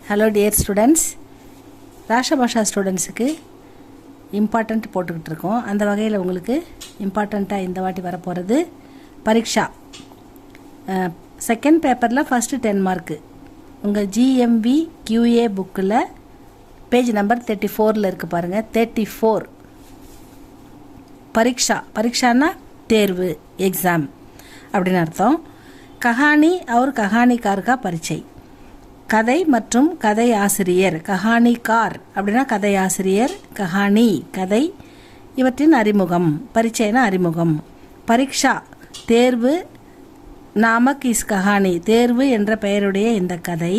Hello dear students, ராஷ்டிரபாஷா ஸ்டூடெண்ட்ஸுக்கு important போட்டுக்கிட்டு இருக்கோம். அந்த வகையில் உங்களுக்கு இம்பார்ட்டண்ட்டாக இந்த வாட்டி வரப்போகிறது பரீட்சா. செகண்ட் பேப்பரில் ஃபஸ்ட்டு 10 மார்க்கு உங்கள் ஜிஎம்வி கியூஏ புக்கில் பேஜ் நம்பர் 34 இருக்குது பாருங்கள். 34 பரீட்சா. பரீட்சானா தேர்வு, எக்ஸாம் அப்படின்னு அர்த்தம். கஹானி और कहानीकार का परिचय. கதை மற்றும் கதை ஆசிரியர். கஹானிகார் அப்படின்னா கதை ஆசிரியர், கஹானி கதை, இவற்றின் அறிமுகம். பரிச்சயனா அறிமுகம். பரீட்சா தேர்வு. நாமக் இஸ் கஹானி தேர்வு என்ற பெயருடைய இந்த கதை.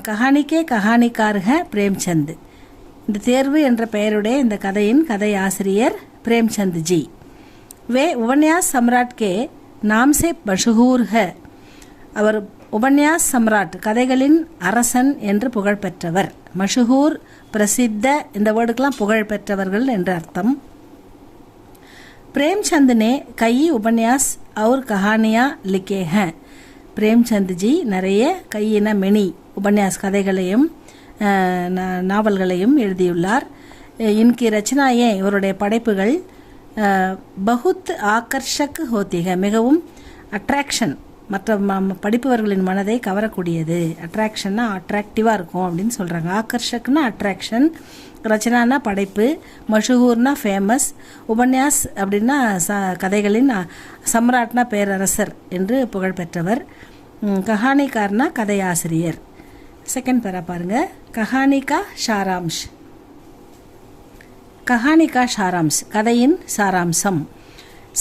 கஹானிக்கே கஹானிகார் ஹை பிரேம்சந்த். இந்த தேர்வு என்ற பெயருடைய இந்த கதையின் கதை ஆசிரியர் பிரேம்சந்த் ஜி. வே உபன்யாஸ் சம்ராட் கே நாம் சே மஷஹூர் ஹை. அவர் உபன்யாஸ் சம்ராட் கதைகளின் அரசன் என்று புகழ் பெற்றவர். மஷஹூர் பிரசித்த, இந்த வேர்டுக்கெலாம் புகழ் பெற்றவர்கள் என்று அர்த்தம். பிரேம்சந்த் நே கई உபன்யாஸ் और कहानियाँ लिखे हैं. பிரேம்சந்த் ஜி நிறைய கையின மெனி உபன்யாஸ் கதைகளையும் நாவல்களையும் எழுதியுள்ளார். இன்கி ரச்சனாயே இவருடைய படைப்புகள் பகுத் ஆகர்ஷக் ஹோத்திக மிகவும் அட்ராக்ஷன், மற்ற படிப்பவர்களின் மனதை கவரக்கூடியது. அட்ராக்ஷன்னா அட்ராக்டிவாக இருக்கும் அப்படின்னு சொல்கிறாங்க. ஆகர்ஷக்னா அட்ராக்ஷன், ரச்சனானா படைப்பு, மஷஹூர்னா ஃபேமஸ், உபன்யாஸ் அப்படின்னா கதைகளின் சம்ராட்னா பேரரசர் என்று புகழ்பெற்றவர். கஹானிகார்னா கதையாசிரியர். செகண்ட் பேரா பாருங்கள். கஹானிகா சாராம்ஷ். கஹானிகா சாராம்ஷ் கதையின் சாராம்சம்.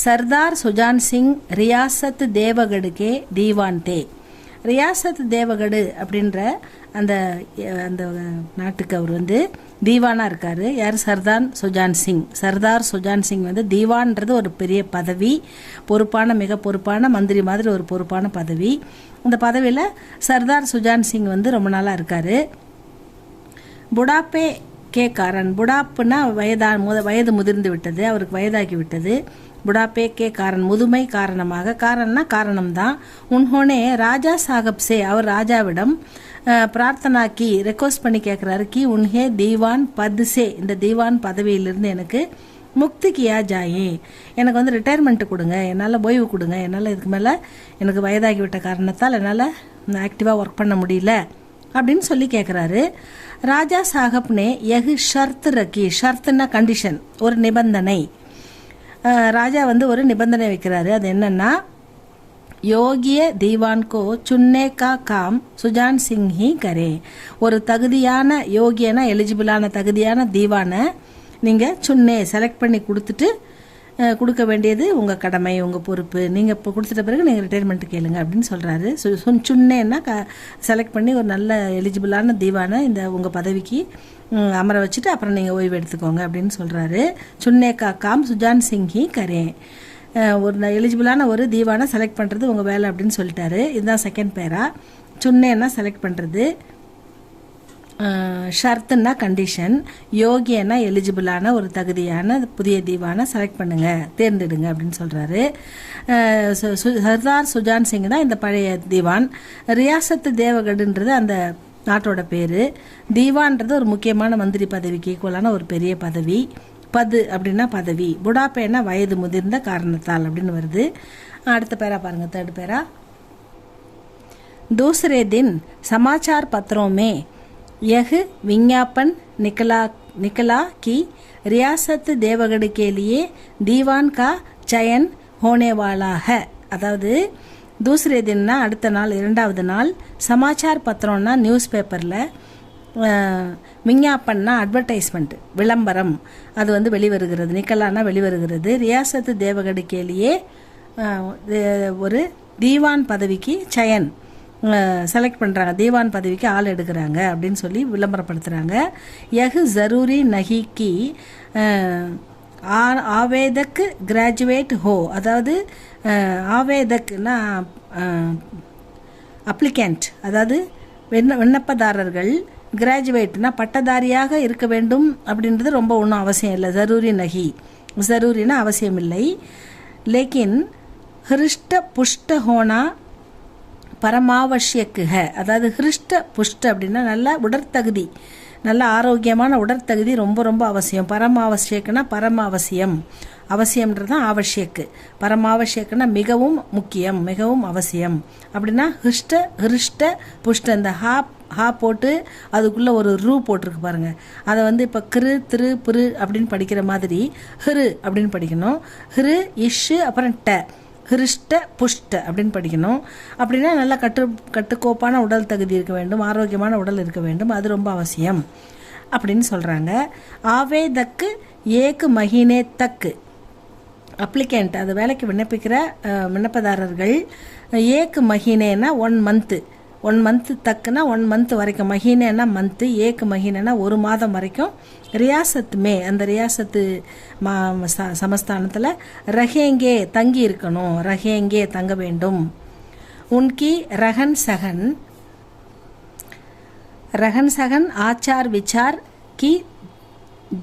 சர்தார் சுஜான் சிங் ரியாசத் தேவகடு கே தீவான் தே. ரியாசத் தேவகடு அப்படின்ற அந்த அந்த நாட்டுக்கு அவர் வந்து தீவானாக இருக்கார். யார்? சர்தார் சுஜான் சிங். சர்தார் சுஜான் சிங் வந்து தீவான்றது ஒரு பெரிய பதவி, பொறுப்பான, மிக பொறுப்பான மந்திரி மாதிரி ஒரு பொறுப்பான பதவி. அந்த பதவியில் சர்தார் சுஜான் சிங் வந்து ரொம்ப நாளாக இருக்கார். புடாப்பே கே காரன். புடாப்புனா வயது முதிர்ந்து விட்டது, அவருக்கு வயதாகி விட்டது. புடாப்பே கே காரன் முதுமை காரணமாக. காரன்னா காரணம்தான். உன்ஹோனே ராஜா சாஹப் சே அவர் ராஜாவிடம் பிரார்த்தனா கி ரெக்வஸ்ட் பண்ணி கேட்குறாரு. கி உன்ஹே தீவான் பத் சே இந்த தீவான் பதவியிலிருந்து எனக்கு முக்தி கியா ஜாயே, எனக்கு வந்து ரிட்டையர்மெண்ட்டு கொடுங்க, என்னால் ஓய்வு கொடுங்க, என்னால் இதுக்கு மேலே எனக்கு வயதாகிவிட்ட காரணத்தால் என்னால் ஆக்டிவாக ஒர்க் பண்ண முடியல அப்படின்னு சொல்லி கேட்குறாரு. ராஜா சாஹப்னே எஹ் ஷர்த் ரக்கி. ஷர்த்துன்னா கண்டிஷன், ஒரு நிபந்தனை. ராஜா வந்து ஒரு நிபந்தனை வைக்கிறாரு. அது என்னன்னா, யோகிய தீவான்கோ சுன்னே கா காம் சுஜான் சிங் ஹி கரே. ஒரு தகுதியான யோகியனா எலிஜிபிளான தகுதியான தீவானை நீங்கள் சுன்னே செலக்ட் பண்ணி கொடுக்க வேண்டியது உங்கள் கடமை, உங்கள் பொறுப்பு. நீங்கள் இப்போ கொடுத்துட்ட பிறகு நீங்கள் ரிட்டையர்மெண்ட்டு கேளுங்க அப்படின்னு சொல்கிறாரு. சுன்னேன்னா செலக்ட் பண்ணி ஒரு நல்ல எலிஜிபிளான தீவானை இந்த உங்கள் பதவிக்கு அமர வச்சுட்டு அப்புறம் நீங்கள் ஓய்வு எடுத்துக்கோங்க அப்படின்னு சொல்கிறாரு. சுன்னே கா காம் சுஜான் சிங் ஹி கரே. ஒரு எலிஜிபிளான ஒரு தீவானை செலக்ட் பண்ணுறது உங்கள் வேலை அப்படின்னு சொல்லிட்டாரு. இதுதான் செகண்ட் பேரா. சுன்னேன்னா செலக்ட் பண்ணுறது, ஷர்த்துன்னா கண்டிஷன், யோகியன்னா எலிஜிபிளான ஒரு தகுதியான புதிய தீவானை செலக்ட் பண்ணுங்க, தேர்ந்தெடுங்க அப்படின்னு சொல்கிறாரு. சர்தார் சுஜான் சிங் தான் இந்த பழைய தீவான். ரியாசத்து தேவகடுன்றது அந்த நாட்டோட பேர். தீவான்றது ஒரு முக்கியமான மந்திரி பதவிக்கு ஈக்குவலான ஒரு பெரிய பதவி. பது அப்படின்னா பதவி. புடாப்பேனா வயது முதிர்ந்த காரணத்தால் அப்படின்னு வருது. அடுத்த பேரா பாருங்கள். தேர்ட் பேரா. दूसरे दिन समाचार पत्रों में यह विज्ञापन निकला कि रियासत देवगढ़ के लिए दीवान का चयन होने वाला है. அதாவது தூசரே தின்னா அடுத்த நாள், இரண்டாவது நாள். சமாச்சார் பத்திரம்னா நியூஸ் பேப்பரில், விஞ்ஞாப்பன்னா அட்வர்டைஸ்மெண்ட், விளம்பரம், அது வந்து வெளிவருகிறது. நிக்கலானா வெளிவருகிறது. ரியாசத்து தேவகடு கேலியே ஒரு தீவான் பதவிக்கு சயன் செலக்ட் பண்ணுறாங்க, தீவான் பதவிக்கு ஆள் எடுக்கிறாங்க அப்படின்னு சொல்லி விளம்பரப்படுத்துகிறாங்க. யஹ் ஜரூரி நஹிக்கு ஆவேதக் கிராஜுவேட் ஹோ. அதாவது ஆவேதக்னா அப்ளிகண்ட், அதாவது விண்ணப்பதாரர்கள். கிராஜுவேட்னா பட்டதாரியாக இருக்க வேண்டும் அப்படின்றது ரொம்ப ஒன்றும் அவசியம் இல்லை. ஜரூரி நஹி, ஜரூரினா அவசியம் இல்லை. லேக்கின் ஹிருஷ்ட புஷ்ட ஹோனா பரமாவசியக்குக, அதாவது ஹிருஷ்ட புஷ்ட அப்படின்னா நல்ல உடற்தகுதி, நல்ல ஆரோக்கியமான உடற்தகுதி ரொம்ப ரொம்ப அவசியம். பரமாவசியக்குன்னா பரம அவசியம், அவசியம்ன்றது தான் ஆவசியக்கு. பரமாவசியக்குன்னா மிகவும் முக்கியம், மிகவும் அவசியம். அப்படின்னா ஹிருஷ்ட புஷ்ட, இந்த ஹா போட்டு அதுக்குள்ளே ஒரு ரூ போட்டிருக்கு பாருங்க, அதை வந்து இப்போ கிரு திரு புரு அப்படின்னு படிக்கிற மாதிரி ஹிரு அப்படின்னு படிக்கணும். ஹிரு இஷு அப்புறம் ட, ஹிருஷ்ட புஷ்ட அப்படின்னு படிக்கணும். அப்படின்னா நல்லா கட்டுக்கோப்பான உடல் தகுதி இருக்க வேண்டும், ஆரோக்கியமான உடல் இருக்க வேண்டும், அது ரொம்ப அவசியம் அப்படின்னு சொல்கிறாங்க. ஆவேதக்கு ஏக்கு மஹீனே தக்கு, அப்ளிகண்ட் அது வேலைக்கு விண்ணப்பிக்கிற விண்ணப்பதாரர்கள் ஏக்கு மஹீனேனா 1 மந்த்து, 1 மந்த்து தக்குனா 1 மந்த் வரைக்கும், மஹீனேனா மந்த்து, ஏக்கு மஹீனேனா 1 மாதம் வரைக்கும் ரியாசத் மே, அந்த ரியாசத்து சமஸ்தானத்தில் ரஹேங்கே தங்கி இருக்கணும், ரஹேங்கே தங்க வேண்டும். உன்கி ரஹன் சகன் ஆச்சார் விசார் கி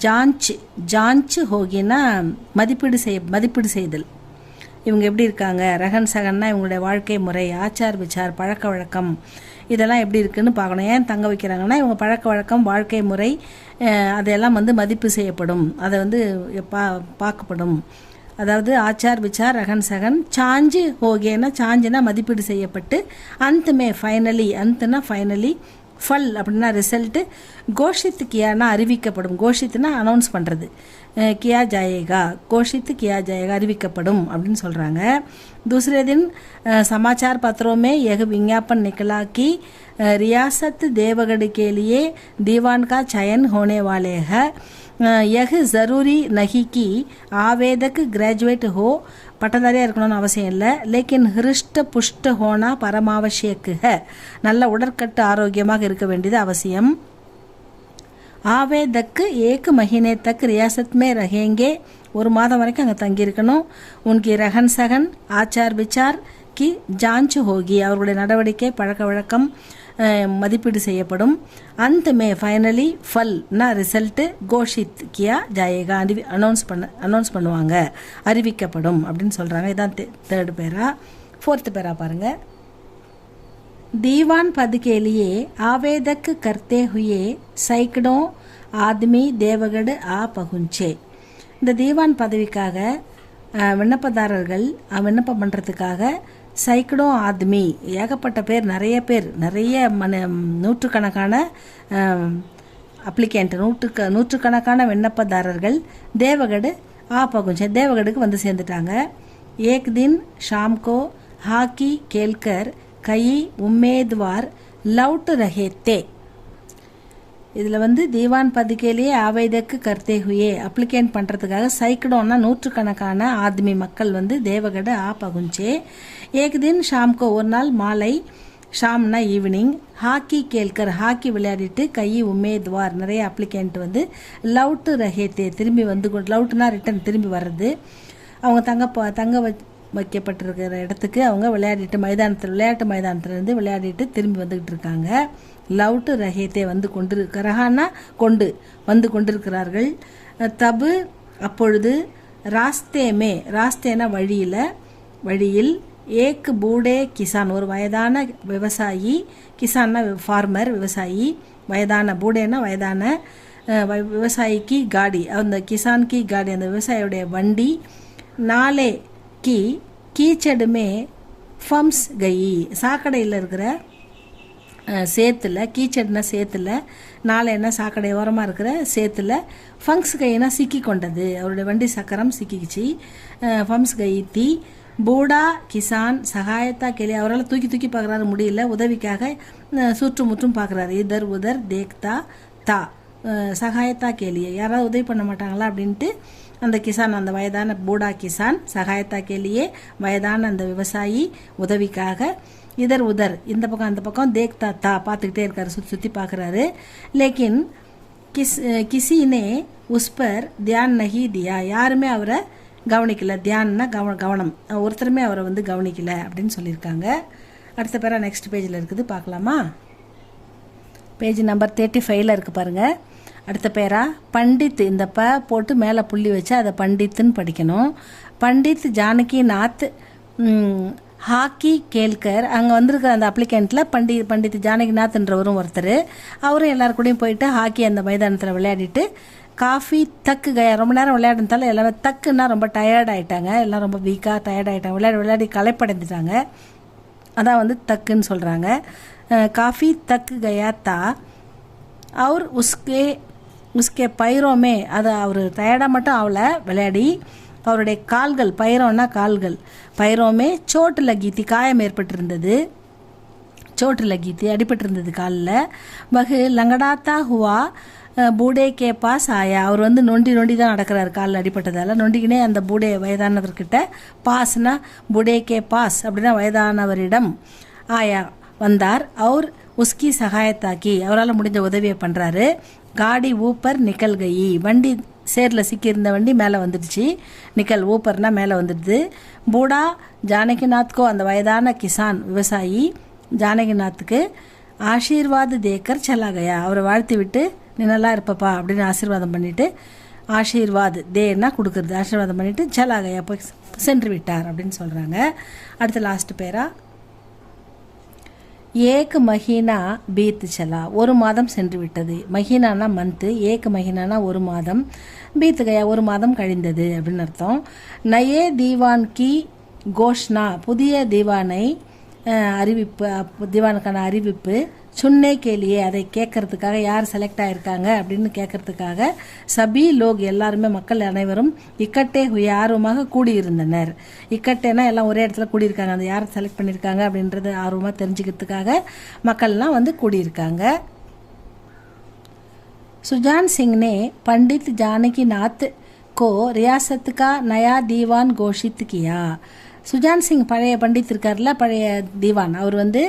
ஜான்ச் ஹோகினா மதிப்பீடு செய்தல். இவங்க எப்படி இருக்காங்க, ரகன் சகன்னா இவங்களுடைய வாழ்க்கை முறை, ஆச்சார் விசார் பழக்க வழக்கம், இதெல்லாம் எப்படி இருக்குன்னு பார்க்கணும். ஏன் தங்க வைக்கிறாங்கன்னா இவங்க பழக்க வழக்கம் வாழ்க்கை முறை அதெல்லாம் வந்து மதிப்பு செய்யப்படும், அதை வந்து பார்க்கப்படும். அதாவது ஆச்சார் விசார் ரகன் சகன், சாஞ்சு ஹோகேனா சாஞ்சுனா மதிப்பீடு செய்யப்பட்டு, அந்தமே ஃபைனலி, அந்தனா ஃபைனலி, ஃபல் அப்படின்னா ரிசல்ட்டு, கோஷித் கியானா அறிவிக்கப்படும், கோஷித்னா அனௌன்ஸ் பண்ணுறது, கியா ஜாயேகா, கோஷித் கியா ஜாயேகா அறிவிக்கப்படும் அப்படின்னு சொல்கிறாங்க. दूसरे दिन समाचार पत्रों में यह विज्ञापन निकला कि रियासत देवगढ़ के लिए दीवान का चयन होने वाले हैं. यह ज़रूरी नहीं कि आवेदक ग्रेजुएट हो, பட்டதாரியாக இருக்கணும்னு அவசியம் இல்லை. லேக்கின் ஹிருஷ்ட புஷ்ட ஹோனா பரமாவசியக்கு ஹை, நல்ல உடற்கட்டு ஆரோக்கியமாக இருக்க வேண்டியது அவசியம். ஆவேதக்கு ஏக்கு மஹீனே தக் ரியாசத் மே ரஹேங்கே, 1 மாதம் வரைக்கும் அங்கே தங்கியிருக்கணும். உன்கி ரஹன் சகன் ஆச்சார் விசார் கி ஜான்ச் ஹோகி, அவர்களுடைய நடவடிக்கை பழக்க வழக்கம் மதிப்பீடு செய்யப்படும். அந்த மே ஃபைனலி ஃபல்னா ரிசல்ட்டு, கோஷித் கியா ஜாயேகா அனௌன்ஸ் பண்ணுவாங்க, அறிவிக்கப்படும் அப்படின்னு சொல்கிறாங்க. இதான் 3rd பேரா. 4th பேரா பாருங்கள். दीवान पद के लिए आवेदक करते हुए सैकड़ों आदमी देवगढ़ आ पहुँचे. இந்த தீவான் பதவிக்காக விண்ணப்பதாரர்கள் விண்ணப்பம் பண்ணுறதுக்காக சைக்கடோ ஆத்மி, ஏகப்பட்ட பேர், நிறைய நூற்றுக்கணக்கான அப்ளிகண்ட், நூற்றுக்கணக்கான விண்ணப்பதாரர்கள் தேவகடு பகுஞ்சே, தேவகடுக்கு வந்து சேர்ந்துட்டாங்க. ஏக் தின் ஷாம் கோ ஹாக்கி கேல்கர் கை உம்மேத்வார் லவுட் ரஹே தே. இதில் வந்து தீவான் பதுக்கையிலேயே ஆவேதக்கு கர்த்தே ஹுயே அப்ளிகேண்ட் பண்ணுறதுக்காக சைக்கடோன்னா நூற்றுக்கணக்கான ஆத்மி மக்கள் வந்து தேவகட பகுஞ்சே. ஏக் தின் ஷாம்கோ, ஒரு நாள் மாலை, Shamna evening, hockey Kelkar hockey விளையாடிட்டு, கை உம்மேத்வார் நிறைய அப்ளிகேண்ட் வந்து லவுட்டு ரஹேத்தே திரும்பி வந்து, லவுட்னா ரிட்டன் திரும்பி வர்றது, அவங்க தங்க வைக்கப்பட்டிருக்கிற இடத்துக்கு அவங்க விளையாடிட்டு விளையாட்டு மைதானத்துலேருந்து விளையாடிட்டு திரும்பி வந்துக்கிட்டு இருக்காங்க. லவுட்டு ரஹேத்தே வந்து ரஹானா வந்து கொண்டிருக்கிறார்கள். தபு அப்பொழுது, ராஸ்தேனா வழியில், ஏக் பூடே கிசான் ஒரு வயதான விவசாயி, கிசான்னா ஃபார்மர் விவசாயி, வயதான பூடேனா வயதான விவசாயிக்கு காடி, அந்த கிசான் கி காடி அந்த விவசாயியுடைய வண்டி, நாளே கி கீச்சடுமே ஃபம்ஸ் கயி சாக்கடையில் இருக்கிற சேத்துல, கீச்சடுனா சேத்துல, நாளைன்னா சாக்கடை ஓரமாக இருக்கிற சேத்துல, ஃபங்ஸ் கைனா சிக்கி கொண்டது, அவருடைய வண்டி சக்கரம் சிக்கிச்சு. ஃபம்ஸ் கை தீ பூடா கிசான் சகாயத்தா கேலி, அவரால் தூக்கி பார்க்குறாரு, முடியல, உதவிக்காக சுற்றுமுற்றும் பார்க்குறாரு. இதர் உதர் தேக்தா தா சகாயத்தா கேலியே, யாராவது உதவி பண்ண மாட்டாங்களா அப்படின்ட்டு அந்த கிசான், அந்த வயதான பூடா கிசான் சகாயத்தா கேலியே வயதான அந்த விவசாயி உதவிக்காக, இதர் உதர் இந்த பக்கம் அந்த பக்கம் தேக்தா தா பார்த்துக்கிட்டே இருக்காரு, சுற்றி பார்க்குறாரு. லேக்கின் கிசினே உஸ்பர் தியான் நஹி தியா, யாருமே அவரை கவனிக்கல. தியான்னா கவனம், ஒருத்தருமே அவரை வந்து கவனிக்கல அப்படின்னு சொல்லியிருக்காங்க. அடுத்த பேரா நெக்ஸ்ட் பேஜில் இருக்குது, பார்க்கலாமா? பேஜ் நம்பர் 35 இருக்குது பாருங்கள். அடுத்த பேரா பண்டித், இந்த ப போட்டு மேலே புள்ளி வச்சு அதை பண்டித்துன்னு படிக்கணும். பண்டித் ஜானகி நாத் ஹாக்கி கேல்கர் அங்கே வந்திருக்கிற அந்த அப்ளிகண்ட்டில் பண்டித் ஜானகிநாத்ன்றவரும் ஒருத்தர். அவரும் எல்லாரு கூடயும் போயிட்டு ஹாக்கி அந்த மைதானத்தில் விளையாடிட்டு காஃபி தக்கு கயா ரொம்ப நேரம் விளையாடுறதால எல்லாமே தக்குன்னா ரொம்ப டயர்ட் ஆகிட்டாங்க, எல்லாம் ரொம்ப வீக்காக டயர்ட் ஆகிட்டாங்க, விளையாடி களைப்படைந்துட்டாங்க. அதான் வந்து தக்குன்னு சொல்கிறாங்க. காஃபி தக்கு கயா தா அவர் உஸ்கே பைரோமே, அது அவர் டயர்டாக மட்டும் ஆகலை, விளையாடி அவருடைய கால்கள், பைரோன்னா கால்கள், பைரோமே சோட்டு லகீத்தி, காயம் ஏற்பட்டிருந்தது, சோட்டு லகீத்தி அடிபட்டிருந்தது காலில். வகு லங்கடாத்தா ஹுவா பூடே கே பாஸ் ஆயா, அவர் வந்து நொண்டி தான் நடக்கிறார் காலில் அடிபட்டதால். நொண்டிக்கினே அந்த பூடே வயதானவர்கிட்ட, பாஸ்னா பூடே கே பாஸ் அப்படின்னா வயதானவரிடம் ஆயா வந்தார். அவர் உஸ்கி சகாயத்தாக்கி, அவரால் முடிஞ்ச உதவியை பண்ணுறாரு. காடி ஊப்பர் நிக்கல் கயி, வண்டி சேரில் சிக்கியிருந்த வண்டி மேலே வந்துடுச்சு, நிக்கல் ஊப்பர்னா மேலே வந்துடுது. பூடா ஜானகிநாத்கோ, அந்த வயதான கிசான் விவசாயி ஜானகிநாத்துக்கு ஆசீர்வாத தேக்கர் சலா கயா, அவரை வாழ்த்தி விட்டு நீ நல்லா இருப்பப்பா அப்படின்னு ஆசீர்வாதம் பண்ணிவிட்டு, ஆசீர்வாத் தேன்னா கொடுக்குறது, ஆசீர்வாதம் பண்ணிவிட்டு சலா கயா போய் சென்று விட்டார் அப்படின்னு சொல்கிறாங்க. அடுத்த லாஸ்ட் பேரா ஏக் மஹீனா பீத் சலா, ஒரு மாதம் சென்று விட்டது. மஹீனானா மந்த்து, ஏக் மஹீனானா ஒரு மாதம், பீத் கயா ஒரு மாதம் கழிந்தது அப்படின்னு அர்த்தம். நயே தீவான் கி கோஷ்னா, புதிய தீவானை அறிவிப்பு, தீவானுக்கான அறிவிப்பு. சுன்னே கேலியே, அதை கேட்கறதுக்காக யார் செலக்ட் ஆகிருக்காங்க அப்படின்னு கேட்கறதுக்காக சபி லோக், எல்லாருமே மக்கள் அனைவரும் இக்கட்டே ஆர்வமாக கூடியிருந்தனர். இக்கட்டேனா எல்லாம் ஒரே இடத்துல கூடியிருக்காங்க, அந்த யார் செலக்ட் பண்ணியிருக்காங்க அப்படின்றது ஆர்வமாக தெரிஞ்சுக்கிறதுக்காக மக்கள்லாம் வந்து கூடியிருக்காங்க. सुजान सिंह ने पंडित जानकीनाथ को रियासत का नया दीवान घोषित किया. சுஜான் சிங் பழைய பண்டித் இருக்கார்ல, பழைய தீவான், அவர் வந்து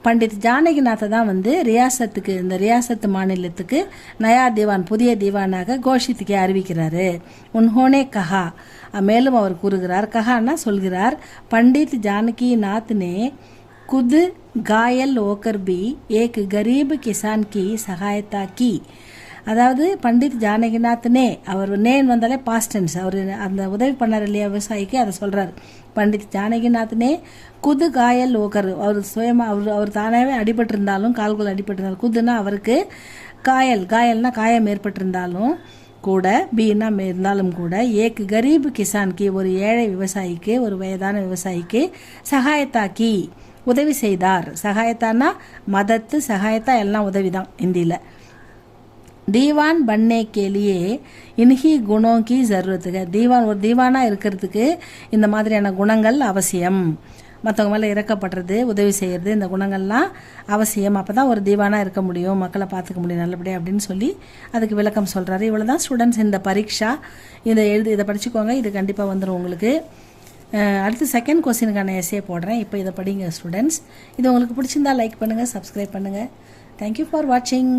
பண்டித் ஜானகிநாத்தை தான் வந்து ரியாசத்துக்கு, இந்த ரியாசத்து மாநிலத்துக்கு நயா தீவான், புதிய தீவானாக கோஷித்துக்கு அறிவிக்கிறாரு. உன்ஹோனே கஹா, மேலும் அவர் கூறுகிறார், கஹான்னா சொல்கிறார், பண்டித் ஜானகிநாத் நே குத் காயல் ஓக்கர் பி ஏக் கரீப் கிசான் கி சகாயத்தா கி. அதாவது பண்டித் ஜானகிநாத்னே, அவர் நேன் வந்தாலே பாஸ்ட் டென்ஸ், அவர் அந்த உதவி பண்ணார் இல்லையா விவசாயிக்கு, அதை சொல்கிறார். பண்டித் ஜானகிநாத்னே குது காயல் ஓக்கர், அவர் சுயமாக அவர் தானாகவே அடிபட்டிருந்தாலும், கால்கள் அடிபட்டிருந்தாலும், குதுன்னா அவருக்கு, காயல்னா காயம் ஏற்பட்டிருந்தாலும் கூட, பீனா இருந்தாலும் கூட, ஏக் கரீப் கிசான்கி, ஒரு ஏழை விவசாயிக்கு, ஒரு வயதான விவசாயிக்கு, சகாயத்தாக்கி உதவி செய்தார். சகாயத்தானா மதத்து, சகாயத்தா எல்லாம் உதவி தான் ஹிந்தியில். दीवान बनने के लिए इन्हीं गुणों की ज़रूरत है. दीवान ஒரு தீவானாக இருக்கிறதுக்கு இந்த மாதிரியான குணங்கள் அவசியம். மற்றவங்க மேலே இறக்கப்படுறது, உதவி செய்கிறது, இந்த குணங்கள்லாம் அவசியம். அப்போ தான் ஒரு தீவானாக இருக்க முடியும், மக்களை பார்த்துக்க முடியும் நல்லபடியாக அப்படின்னு சொல்லி அதுக்கு விளக்கம் சொல்கிறாரு. இவ்வளோ தான் ஸ்டூடெண்ட்ஸ் இந்த பரீட்சா. இதை படிச்சுக்கோங்க, இது கண்டிப்பாக வந்துடும் உங்களுக்கு. அடுத்து செகண்ட் கொஸ்டினுக்கான எஸ்ஏ போடுறேன், இப்போ இதை படிங்க ஸ்டூடெண்ட்ஸ். இது உங்களுக்கு பிடிச்சிருந்தா லைக் பண்ணுங்கள், சப்ஸ்கிரைப் பண்ணுங்கள். தேங்க்யூ ஃபார் வாட்சிங்.